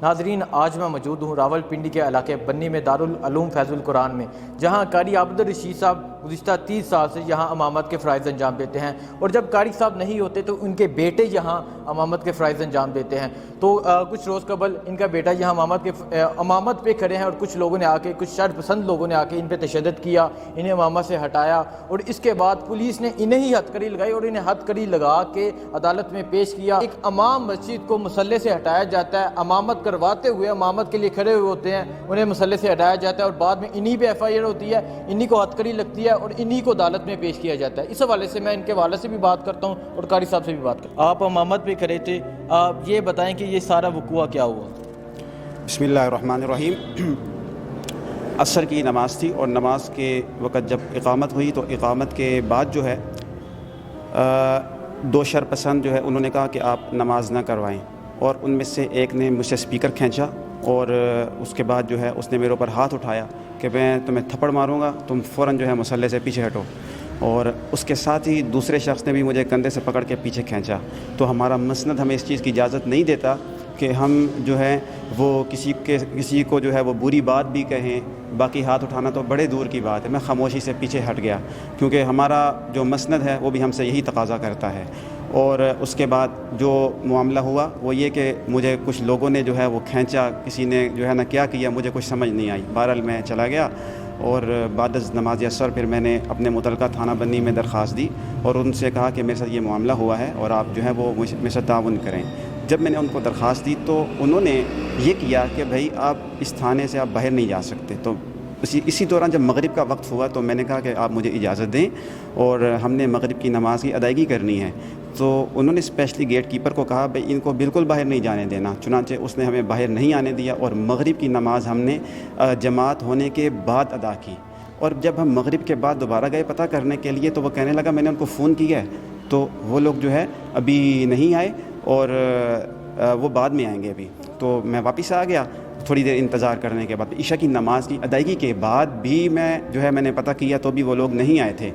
ناظرین، آج میں موجود ہوں راولپنڈی کے علاقے بنی میں دارالعلوم فیض القرآن میں، جہاں قاری عبدالرشید صاحب گزشتہ 30 سال سے یہاں امامت کے فرائض انجام دیتے ہیں، اور جب قاری صاحب نہیں ہوتے تو ان کے بیٹے یہاں امامت کے فرائض انجام دیتے ہیں۔ تو کچھ روز قبل ان کا بیٹا یہاں امامت پہ کھڑے ہیں، اور کچھ لوگوں نے آ کے، کچھ شر پسند لوگوں نے آ کے ان پہ تشدد کیا، انہیں امامت سے ہٹایا، اور اس کے بعد پولیس نے انہیں ہی ہتھ کڑی لگائی اور انہیں ہتھ کڑی لگا کے عدالت میں پیش کیا۔ ایک امام مسجد کو مسلح سے ہٹایا جاتا ہے، امامت کرواتے ہوئے امامت کے لیے کھڑے ہوئے ہوتے ہیں، انہیں مسلح سے ہٹایا جاتا ہے، اور بعد میں انہی پہ FIR ہوتی ہے، انہی کو ہتھ کڑی لگتی ہے اور انہی کو عدالت میں پیش کیا جاتا ہے۔ اس حوالے سے میں ان کے والد سے بھی بات کرتا ہوں اور قاری صاحب سے بھی بات کرتا ہوں۔ آپ امامت پہ کھڑے تھے، آپ یہ بتائیں کہ یہ سارا وقوع کیا ہوا؟ بسم اللہ الرحمن الرحیم۔ عصر کی نماز تھی، اور نماز کے وقت جب اقامت ہوئی تو اقامت کے بعد جو ہے دو شر پسند جو ہے انہوں نے کہا کہ آپ نماز نہ کروائیں، اور ان میں سے ایک نے مجھ سے اسپیکر کھینچا، اور اس کے بعد جو ہے اس نے میرے اوپر ہاتھ اٹھایا کہ میں تمہیں تھپڑ ماروں گا، تم فوراً جو ہے مسلح سے پیچھے ہٹو، اور اس کے ساتھ ہی دوسرے شخص نے بھی مجھے کندھے سے پکڑ کے پیچھے کھینچا۔ تو ہمارا مسند ہمیں اس چیز کی اجازت نہیں دیتا کہ ہم جو ہے وہ کسی کو جو ہے وہ بری بات بھی کہیں، باقی ہاتھ اٹھانا تو بڑے دور کی بات ہے۔ میں خاموشی سے پیچھے ہٹ گیا، کیونکہ ہمارا جو مسند ہے وہ بھی ہم سے یہی تقاضا کرتا ہے۔ اور اس کے بعد جو معاملہ ہوا وہ یہ کہ مجھے کچھ لوگوں نے جو ہے وہ کھینچا، کسی نے جو ہے نا کیا کیا مجھے کچھ سمجھ نہیں آئی۔ بہرحال میں چلا گیا، اور بعد از نماز عصر پھر میں نے اپنے متعلقہ تھانہ بنی میں درخواست دی اور ان سے کہا کہ میرے ساتھ یہ معاملہ ہوا ہے اور آپ جو ہے وہ میرے ساتھ تعاون کریں۔ جب میں نے ان کو درخواست دی تو انہوں نے یہ کیا کہ بھائی آپ اس تھانے سے آپ باہر نہیں جا سکتے۔ تو اسی دوران جب مغرب کا وقت ہوا تو میں نے کہا کہ آپ مجھے اجازت دیں، اور ہم نے مغرب کی نماز کی ادائیگی کرنی ہے۔ تو انہوں نے اسپیشلی گیٹ کیپر کو کہا بھائی ان کو بالکل باہر نہیں جانے دینا، چنانچہ اس نے ہمیں باہر نہیں آنے دیا، اور مغرب کی نماز ہم نے جماعت ہونے کے بعد ادا کی۔ اور جب ہم مغرب کے بعد دوبارہ گئے پتہ کرنے کے لیے تو وہ کہنے لگا میں نے ان کو فون کیا ہے، تو وہ لوگ جو ہے ابھی نہیں آئے، اور وہ بعد میں آئیں گے ابھی۔ تو میں واپس آ گیا تھوڑی دیر انتظار کرنے کے بعد، عشاء کی نماز کی ادائیگی کے بعد بھی میں نے پتہ کیا تو بھی وہ لوگ نہیں آئے تھے۔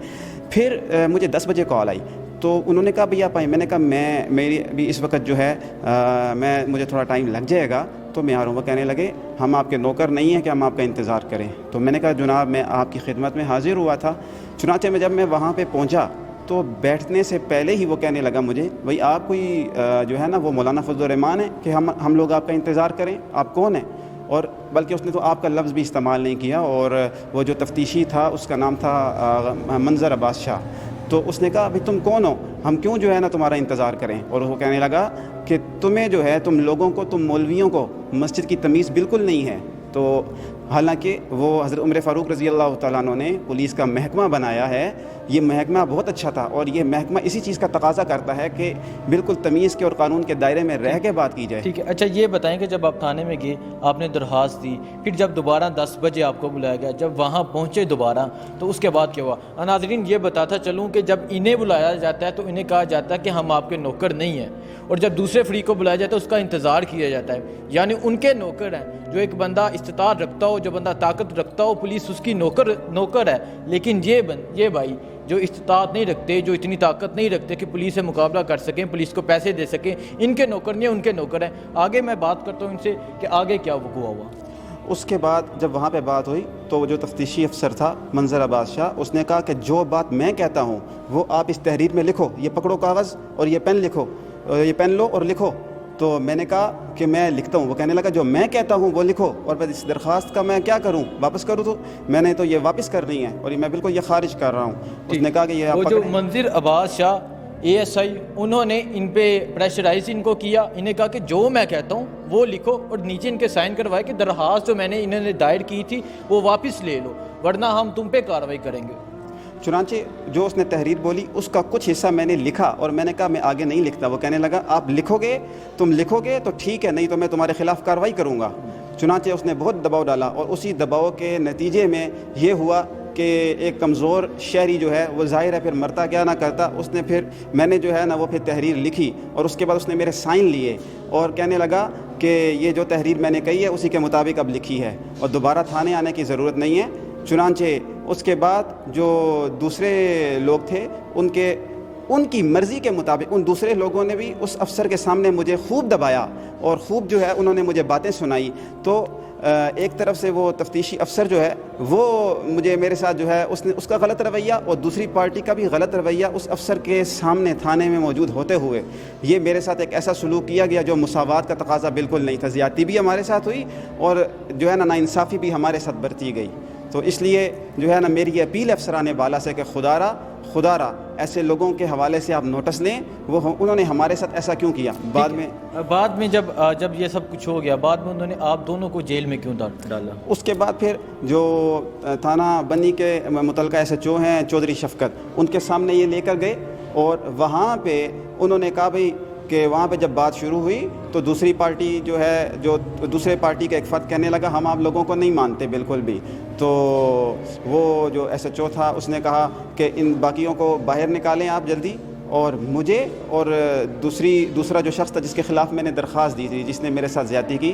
پھر مجھے 10 بجے کال آئی، تو انہوں نے کہا بھئی آپ آئیں۔ میں نے کہا میری ابھی اس وقت جو ہے مجھے تھوڑا ٹائم لگ جائے گا تو میں آ رہا ہوں۔ وہ کہنے لگے ہم آپ کے نوکر نہیں ہیں کہ ہم آپ کا انتظار کریں۔ تو میں نے کہا جناب میں آپ کی خدمت میں حاضر ہوا تھا۔ چنانچہ جب میں وہاں پہ پہنچا تو بیٹھنے سے پہلے ہی وہ کہنے لگا مجھے بھئی آپ کوئی جو ہے نا وہ مولانا فضل الرحمان ہے کہ ہم لوگ آپ کا انتظار کریں، آپ کون ہیں؟ اور بلکہ اس نے تو آپ کا لفظ بھی استعمال نہیں کیا، اور وہ جو تفتیشی تھا اس کا نام تھا منظر عباس شاہ۔ تو اس نے کہا بھئی تم کون ہو، ہم کیوں جو ہے نا تمہارا انتظار کریں؟ اور وہ کہنے لگا کہ تمہیں جو ہے تم لوگوں کو، تم مولویوں کو مسجد کی تمیز بالکل نہیں ہے۔ تو حالانکہ وہ حضرت عمر فاروق رضی اللہ تعالیٰ عنہ نے پولیس کا محکمہ بنایا ہے، یہ محکمہ بہت اچھا تھا، اور یہ محکمہ اسی چیز کا تقاضا کرتا ہے کہ بالکل تمیز کے اور قانون کے دائرے میں رہ کے بات کی جائے۔ ٹھیک ہے، اچھا یہ بتائیں کہ جب آپ تھانے میں گئے، آپ نے درخواست دی، پھر جب دوبارہ 10 بجے آپ کو بلایا گیا، جب وہاں پہنچے دوبارہ تو اس کے بعد کیا ہوا؟ ناظرین یہ بتاتا چلوں کہ جب انہیں بلایا جاتا ہے تو انہیں کہا جاتا ہے کہ ہم آپ کے نوکر نہیں ہیں، اور جب دوسرے فریق کو بلایا جاتا ہے اس کا انتظار کیا جاتا ہے، یعنی ان کے نوکر ہیں۔ جو ایک بندہ استطاعت رکھتا ہو، جو بندہ طاقت رکھتا ہو، پولیس اس کی نوکر ہے، لیکن یہ بھائی جو استطاعت نہیں رکھتے، جو اتنی طاقت نہیں رکھتے کہ پولیس سے مقابلہ کر سکیں، پولیس کو پیسے دے سکیں، ان کے نوکر نہیں ہیں، ان کے نوکر ہیں۔ آگے میں بات کرتا ہوں ان سے کہ آگے کیا وقوع ہوا۔ اس کے بعد جب وہاں پہ بات ہوئی تو جو تفتیشی افسر تھا منظر عباس شاہ، اس نے کہا کہ جو بات میں کہتا ہوں وہ آپ اس تحریر میں لکھو، یہ پکڑو کاغذ اور یہ پین لکھو، یہ پین لو اور لکھو۔ تو میں نے کہا کہ میں لکھتا ہوں۔ وہ کہنے لگا جو میں کہتا ہوں وہ لکھو، اور بس اس درخواست کا میں کیا کروں، واپس کروں؟ تو میں نے تو یہ واپس کرنی ہے، اور میں بالکل یہ خارج کر رہا ہوں۔ اس نے کہا کہ یہ وہ جو منظر عباس شاہ ASI، انہوں نے ان پہ پریشرائز ان کو کیا، انہیں کہا کہ جو میں کہتا ہوں وہ لکھو، اور نیچے ان کے سائن کروائے کہ درخواست جو میں نے انہوں نے دائر کی تھی وہ واپس لے لو، ورنہ ہم تم پہ کارروائی کریں گے۔ چنانچہ جو اس نے تحریر بولی اس کا کچھ حصہ میں نے لکھا، اور میں نے کہا میں آگے نہیں لکھتا۔ وہ کہنے لگا آپ تم لکھو گے تو ٹھیک ہے، نہیں تو میں تمہارے خلاف کارروائی کروں گا۔ چنانچہ اس نے بہت دباؤ ڈالا، اور اسی دباؤ کے نتیجے میں یہ ہوا کہ ایک کمزور شہری جو ہے وہ ظاہر ہے پھر مرتا کیا نہ کرتا، میں نے جو ہے نا وہ پھر تحریر لکھی، اور اس کے بعد اس نے میرے سائن لیے اور کہنے لگا کہ یہ جو تحریر میں نے کہی ہے اسی کے مطابق اب لکھی ہے، اور دوبارہ تھانے آنے کی ضرورت نہیں ہے۔ چنانچہ اس کے بعد جو دوسرے لوگ تھے ان کی مرضی کے مطابق ان دوسرے لوگوں نے بھی اس افسر کے سامنے مجھے خوب دبایا اور خوب جو ہے انہوں نے مجھے باتیں سنائی. تو ایک طرف سے وہ تفتیشی افسر جو ہے وہ مجھے میرے ساتھ جو ہے اس کا غلط رویہ اور دوسری پارٹی کا بھی غلط رویہ اس افسر کے سامنے تھانے میں موجود ہوتے ہوئے یہ میرے ساتھ ایک ایسا سلوک کیا گیا جو مساوات کا تقاضا بالکل نہیں تھا. زیادتی بھی ہمارے ساتھ ہوئی اور جو ہے نا ناانصافی بھی ہمارے ساتھ برتی گئی. تو اس لیے جو ہے نا میری یہ اپیل افسران بالا سے کہ خدا را ایسے لوگوں کے حوالے سے آپ نوٹس لیں, انہوں نے ہمارے ساتھ ایسا کیوں کیا. بعد میں جب یہ سب کچھ ہو گیا بعد میں انہوں نے آپ دونوں کو جیل میں کیوں ڈالا؟ اس کے بعد پھر جو تھانہ بنی کے متعلقہ ایس ایچ او ہیں چودھری شفقت, ان کے سامنے یہ لے کر گئے اور وہاں پہ انہوں نے کہا بھئی کہ وہاں پہ جب بات شروع ہوئی تو دوسری پارٹی جو ہے جو دوسرے پارٹی کا ایک فرد کہنے لگا ہم آپ لوگوں کو نہیں مانتے بالکل بھی. تو وہ جو ایس ایچ او تھا اس نے کہا کہ ان باقیوں کو باہر نکالیں آپ جلدی, اور مجھے اور دوسرا جو شخص تھا جس کے خلاف میں نے درخواست دی تھی جس نے میرے ساتھ زیادتی کی,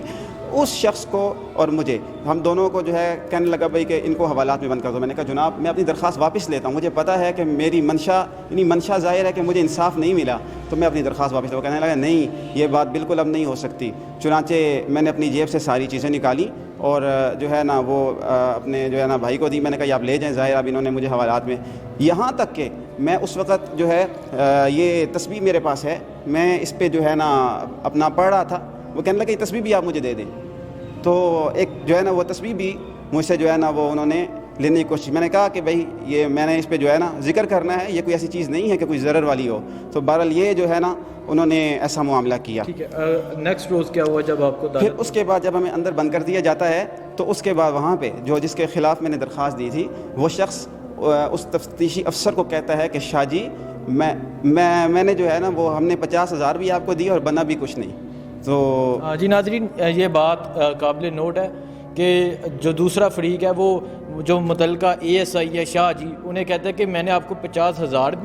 اس شخص کو اور مجھے ہم دونوں کو جو ہے کہنے لگا بھائی کہ ان کو حوالات میں بند کر دو. میں نے کہا جناب میں اپنی درخواست واپس لیتا ہوں, مجھے پتہ ہے کہ میری منشا ظاہر ہے کہ مجھے انصاف نہیں ملا تو میں اپنی درخواست واپس لیتا ہوں. کہنے لگا نہیں یہ بات بالکل اب نہیں ہو سکتی. چنانچہ میں نے اپنی جیب سے ساری چیزیں نکالی اور جو ہے نا وہ اپنے جو ہے نا بھائی کو دی. میں نے کہا یہ آپ لے جائیں, ظاہر اب انہوں نے مجھے حوالات میں, یہاں تک کہ میں اس وقت جو ہے یہ تسبیح میرے پاس ہے, میں اس پہ جو ہے نا اپنا پڑھ رہا تھا. وہ کہنے لگا یہ تسبیح بھی آپ مجھے دے دیں. تو ایک جو ہے نا وہ تسبیح بھی مجھ سے جو ہے نا وہ انہوں نے لینے کی کوشش. میں نے کہا کہ بھائی یہ میں نے اس پہ جو ہے نا ذکر کرنا ہے, یہ کوئی ایسی چیز نہیں ہے کہ کوئی ضرر والی ہو. تو بہرحال یہ جو ہے نا انہوں نے ایسا معاملہ کیا. ٹھیک ہے, نیکسٹ روز کیا ہوا جب آپ کو پھر اس کے بعد جب ہمیں اندر بند کر دیا جاتا ہے تو اس کے بعد وہاں پہ جس کے خلاف میں نے درخواست دی تھی وہ شخص اس تفتیشی افسر کو کہتا ہے کہ شاہ جی میں نے جو ہے نا وہ ہم نے 50,000 بھی آپ کو دی اور بنا بھی کچھ نہیں. تو جی ناظرین یہ بات قابل نوٹ ہے کہ جو دوسرا فریق ہے وہ جو متعلقہ اے ایس آئی ہے شاہ جی, انہیں کہتے ہیں کہ میں نے آپ کو 50,000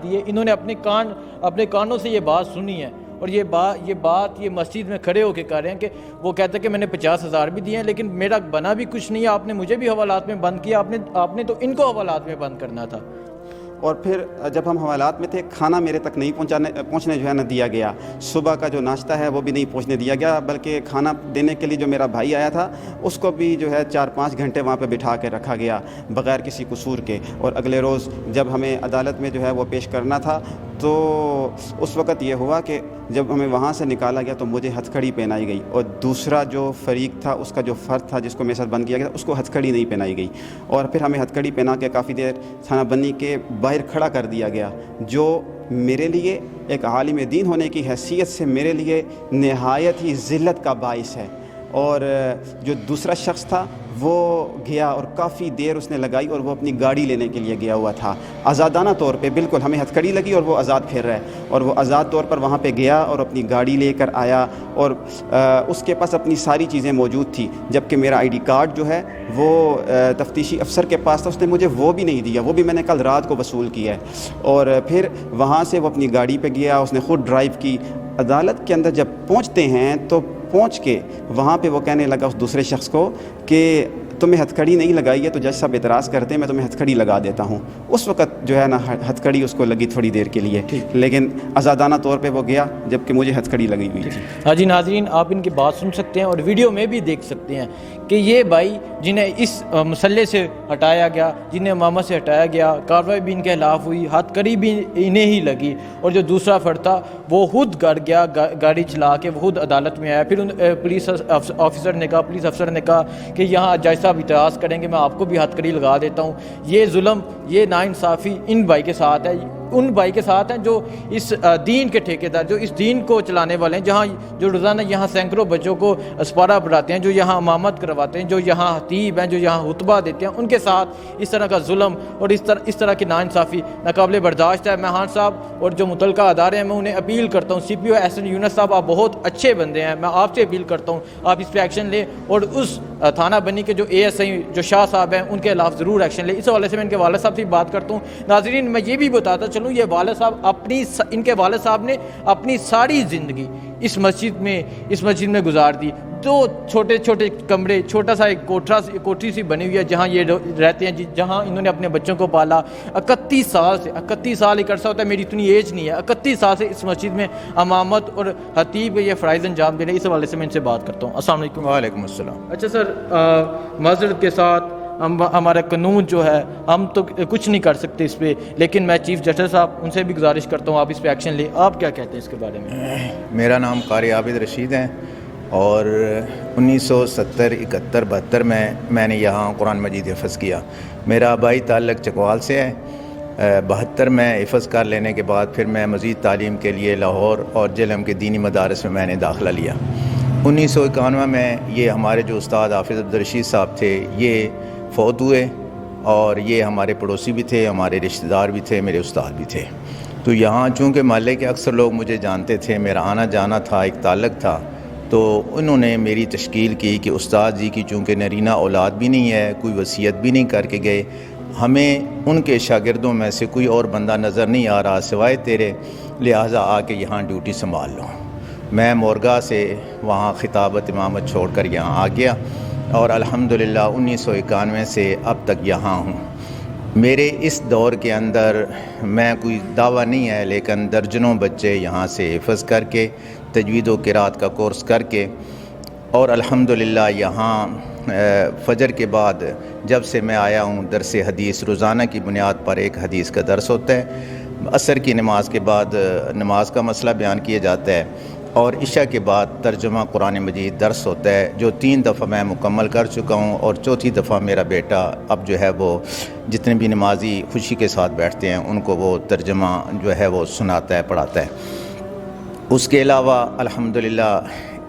دیے. انہوں نے اپنے کانوں سے یہ بات سنی ہے اور یہ بات مسجد میں کھڑے ہو کے کہہ رہے ہیں کہ وہ کہتے ہیں کہ میں نے 50,000 بھی دیے ہیں لیکن میرا بنا بھی کچھ نہیں ہے. آپ نے مجھے بھی حوالات میں بند کیا, آپ نے تو ان کو حوالات میں بند کرنا تھا. اور پھر جب ہم حوالات میں تھے کھانا میرے تک نہیں پہنچنے جو ہے نہ دیا گیا. صبح کا جو ناشتہ ہے وہ بھی نہیں پہنچنے دیا گیا, بلکہ کھانا دینے کے لیے جو میرا بھائی آیا تھا اس کو بھی جو ہے 4-5 گھنٹے وہاں پہ بٹھا کے رکھا گیا بغیر کسی قصور کے. اور اگلے روز جب ہمیں عدالت میں جو ہے وہ پیش کرنا تھا تو اس وقت یہ ہوا کہ جب ہمیں وہاں سے نکالا گیا تو مجھے ہتھکڑی پہنائی گئی اور دوسرا جو فریق تھا اس کا جو فرد تھا جس کو میرے ساتھ بند کیا گیا اس کو ہتھکڑی نہیں پہنائی گئی. اور پھر ہمیں ہتھکڑی پہنا کے کافی دیر تھانہ بنی کے باہر کھڑا کر دیا گیا, جو میرے لیے ایک عالم دین ہونے کی حیثیت سے میرے لیے نہایت ہی ذلت کا باعث ہے. اور جو دوسرا شخص تھا وہ گیا اور کافی دیر اس نے لگائی اور وہ اپنی گاڑی لینے کے لیے گیا ہوا تھا آزادانہ طور پہ. بالکل ہمیں ہتھکڑی لگی اور وہ آزاد پھر رہا ہے اور وہ آزاد طور پر وہاں پہ گیا اور اپنی گاڑی لے کر آیا اور اس کے پاس اپنی ساری چیزیں موجود تھی, جبکہ میرا آئی ڈی کارڈ جو ہے وہ تفتیشی افسر کے پاس تھا, اس نے مجھے وہ بھی نہیں دیا, وہ بھی میں نے کل رات کو وصول کیا ہے. اور پھر وہاں سے وہ اپنی گاڑی پہ گیا, اس نے خود ڈرائیو کی. عدالت کے اندر جب پہنچتے ہیں تو پہنچ کے وہاں پہ وہ کہنے لگا اس دوسرے شخص کو کہ تمہیں ہتھکڑی نہیں لگائی ہے تو جج صاحب اعتراض کرتے ہیں, میں تمہیں ہتھکڑی لگا دیتا ہوں. اس وقت جو ہے نا ہتھکڑی اس کو لگی تھوڑی دیر کے لیے, لیکن آزادانہ طور پہ وہ گیا جبکہ مجھے ہتھکڑی لگی ہوئی تھی. ہاں جی ناظرین, آپ ان کی بات سن سکتے ہیں اور ویڈیو میں بھی دیکھ سکتے ہیں کہ یہ بھائی جنہیں اس مسئلے سے ہٹایا گیا, جنہیں امامت سے ہٹایا گیا, کارروائی بھی ان کے خلاف ہوئی, ہتھکڑی بھی انہیں ہی لگی, اور جو دوسرا فرد تھا وہ خود گھر گیا گاڑی چلا کے, وہ خود عدالت میں آیا. پھر پولیس افسر نے کہا کہ یہاں جج صاحب اعتراض کریں گے, میں آپ کو بھی ہتھکڑی لگا دیتا ہوں. یہ ظلم, یہ ناانصافی ان بھائی کے ساتھ ہے, ان بھائی کے ساتھ ہیں جو اس دین کے ٹھیکیدار, جو اس دین کو چلانے والے ہیں, جہاں جو روزانہ یہاں سینکڑوں بچوں کو اسپارہ پڑھاتے ہیں, جو یہاں امامت کرواتے ہیں, جو یہاں خطیب ہیں, جو یہاں خطبہ دیتے ہیں, ان کے ساتھ اس طرح کا ظلم اور اس طرح کی ناانصافی ناقابل برداشت ہے. میں خان صاحب اور جو متعلقہ ادارے ہیں میں انہیں اپیل کرتا ہوں, سی پی او احسن یونس صاحب آپ بہت اچھے بندے ہیں, میں آپ سے اپیل کرتا ہوں آپ اس پہ ایکشن لیں اور اس تھانہ بنی کے جو اے ایس آئی جو شاہ صاحب ہیں ان کے خلاف ضرور ایکشن لیں. اس حوالے سے میں ان کے والد صاحب سے بات کرتا ہوں. ناظرین میں یہ بھی بتاتا چلوں, یہ والد صاحب ان کے والد صاحب نے اپنی ساری زندگی اس مسجد میں گزار دی. دو چھوٹے چھوٹے کمرے، چھوٹا سا ایک کوٹری سی بنی ہوئی ہے جہاں یہ رہتے ہیں، جہاں انہوں نے اپنے بچوں کو پالا 31 سال سے۔ 31 سال ایک عرصہ ہوتا ہے، میری اتنی ایج نہیں ہے، 31 سال سے اس مسجد میں امامت اور خطیب یہ فرائض انجام دے رہے ہیں۔ اس حوالے سے میں ان سے بات کرتا ہوں۔ السلام علیکم۔ وعلیکم السلام۔ اچھا سر، معذرت کے ساتھ ہمارا قانون جو ہے ہم تو کچھ نہیں کر سکتے اس پہ، لیکن میں چیف جسٹس صاحب ان سے بھی گزارش کرتا ہوں آپ اس پہ ایکشن لیں۔ آپ کیا کہتے ہیں اس کے بارے میں؟ میرا نام قاری عابد رشید ہے اور 1970 71 72 میں نے یہاں قرآن مجید حفظ کیا۔ میرا آبائی تعلق چکوال سے ہے۔ 72 میں حفظ کر لینے کے بعد پھر میں مزید تعلیم کے لیے لاہور اور جہلم کے دینی مدارس میں نے داخلہ لیا۔ 1991 میں یہ ہمارے جو استاد حافظ عبدالرشید صاحب تھے یہ فوت ہوئے، اور یہ ہمارے پڑوسی بھی تھے، ہمارے رشتہ دار بھی تھے، میرے استاد بھی تھے۔ تو یہاں چونکہ محلے کے اکثر لوگ مجھے جانتے تھے، میرا آنا جانا تھا، ایک تعلق تھا، تو انہوں نے میری تشکیل کی کہ استاد جی کی چونکہ نرینہ اولاد بھی نہیں ہے، کوئی وصیت بھی نہیں کر کے گئے، ہمیں ان کے شاگردوں میں سے کوئی اور بندہ نظر نہیں آ رہا سوائے تیرے، لہٰذا آ کے یہاں ڈیوٹی سنبھال لو۔ میں مورگا سے وہاں خطابت امامت چھوڑ کر یہاں آ گیا، اور الحمدللہ 1991 سے اب تک یہاں ہوں۔ میرے اس دور کے اندر میں کوئی دعویٰ نہیں ہے، لیکن درجنوں بچے یہاں سے حفظ کر کے تجوید و قرات کا کورس کر کے، اور الحمدللہ یہاں فجر کے بعد جب سے میں آیا ہوں درس حدیث روزانہ کی بنیاد پر ایک حدیث کا درس ہوتا ہے، عصر کی نماز کے بعد نماز کا مسئلہ بیان کیا جاتا ہے، اور عشاء کے بعد ترجمہ قرآن مجید درس ہوتا ہے، جو 3 دفعہ میں مکمل کر چکا ہوں، اور 4تھی دفعہ میرا بیٹا اب جو ہے وہ جتنے بھی نمازی خوشی کے ساتھ بیٹھتے ہیں ان کو وہ ترجمہ جو ہے وہ سناتا ہے، پڑھاتا ہے۔ اس کے علاوہ الحمدللہ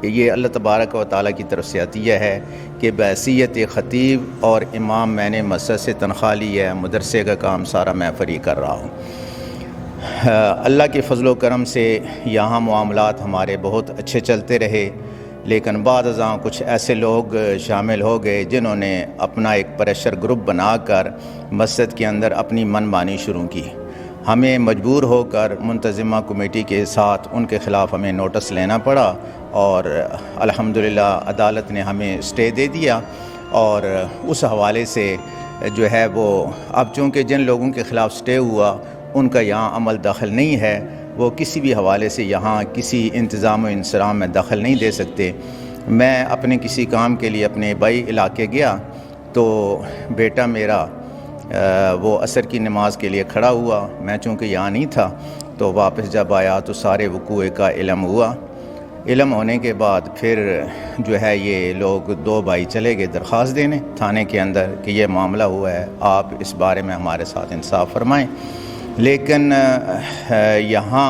یہ اللہ تبارک و تعالیٰ کی طرف سے عطیہ ہے کہ بحیثیت خطیب اور امام میں نے مسجد سے تنخواہ لی ہے، مدرسے کا کام سارا میں فری کر رہا ہوں۔ اللہ کے فضل و کرم سے یہاں معاملات ہمارے بہت اچھے چلتے رہے، لیکن بعد ازاں کچھ ایسے لوگ شامل ہو گئے جنہوں نے اپنا ایک پریشر گروپ بنا کر مسجد کے اندر اپنی من مانی شروع کی۔ ہمیں مجبور ہو کر منتظمہ کمیٹی کے ساتھ ان کے خلاف ہمیں نوٹس لینا پڑا، اور الحمدللہ عدالت نے ہمیں اسٹے دے دیا، اور اس حوالے سے جو ہے وہ اب چونکہ جن لوگوں کے خلاف اسٹے ہوا ان کا یہاں عمل دخل نہیں ہے، وہ کسی بھی حوالے سے یہاں کسی انتظام و انصرام میں دخل نہیں دے سکتے۔ میں اپنے کسی کام کے لیے اپنے بائی علاقے گیا تو بیٹا میرا وہ عصر کی نماز کے لیے کھڑا ہوا، میں چونکہ یہاں نہیں تھا تو واپس جب آیا تو سارے وقوع کا علم ہوا۔ علم ہونے کے بعد پھر جو ہے یہ لوگ 2 بھائی چلے گئے درخواست دینے تھانے کے اندر کہ یہ معاملہ ہوا ہے، آپ اس بارے میں ہمارے ساتھ انصاف فرمائیں۔ لیکن یہاں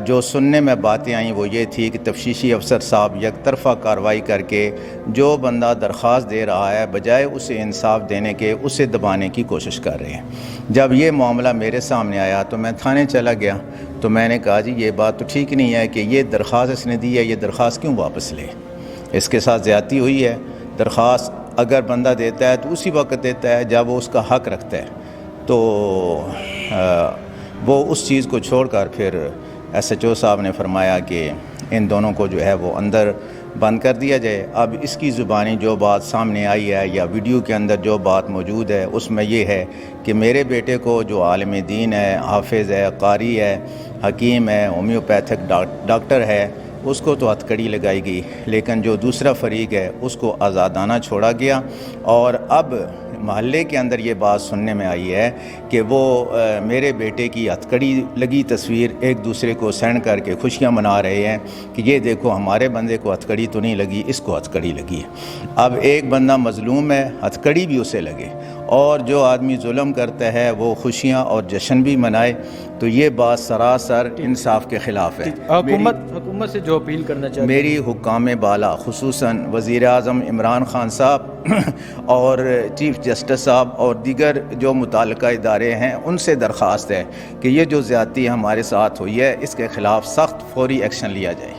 جو سننے میں باتیں آئیں وہ یہ تھی کہ تفتیشی افسر صاحب یک طرفہ کارروائی کر کے جو بندہ درخواست دے رہا ہے بجائے اسے انصاف دینے کے اسے دبانے کی کوشش کر رہے ہیں۔ جب یہ معاملہ میرے سامنے آیا تو میں تھانے چلا گیا، تو میں نے کہا جی یہ بات تو ٹھیک نہیں ہے کہ یہ درخواست اس نے دی ہے، یہ درخواست کیوں واپس لے؟ اس کے ساتھ زیادتی ہوئی ہے۔ درخواست اگر بندہ دیتا ہے تو اسی وقت دیتا ہے جب وہ اس کا حق رکھتا ہے، تو وہ اس چیز کو چھوڑ کر پھر ایس ایچ او صاحب نے فرمایا کہ ان دونوں کو جو ہے وہ اندر بند کر دیا جائے۔ اب اس کی زبانی جو بات سامنے آئی ہے یا ویڈیو کے اندر جو بات موجود ہے اس میں یہ ہے کہ میرے بیٹے کو جو عالم دین ہے، حافظ ہے، قاری ہے، حکیم ہے، ہومیوپیتھک ڈاکٹر ہے، اس کو تو ہتھکڑی لگائی گئی، لیکن جو دوسرا فریق ہے اس کو آزادانہ چھوڑا گیا۔ اور اب محلے کے اندر یہ بات سننے میں آئی ہے کہ وہ میرے بیٹے کی ہتھکڑی لگی تصویر ایک دوسرے کو سینڈ کر کے خوشیاں منا رہے ہیں کہ یہ دیکھو ہمارے بندے کو ہتھکڑی تو نہیں لگی، اس کو ہتھکڑی لگی ہے۔ اب ایک بندہ مظلوم ہے، ہتھکڑی بھی اسے لگے، اور جو آدمی ظلم کرتا ہے وہ خوشیاں اور جشن بھی منائے، تو یہ بات سراسر انصاف کے خلاف ہے۔ حکومت سے جو اپیل کرنا چاہتے ہیں، میری حکام بالا خصوصاً وزیر اعظم عمران خان صاحب اور چیف جسٹس صاحب اور دیگر جو متعلقہ ادارے ہیں ان سے درخواست ہے کہ یہ جو زیادتی ہمارے ساتھ ہوئی ہے اس کے خلاف سخت فوری ایکشن لیا جائے۔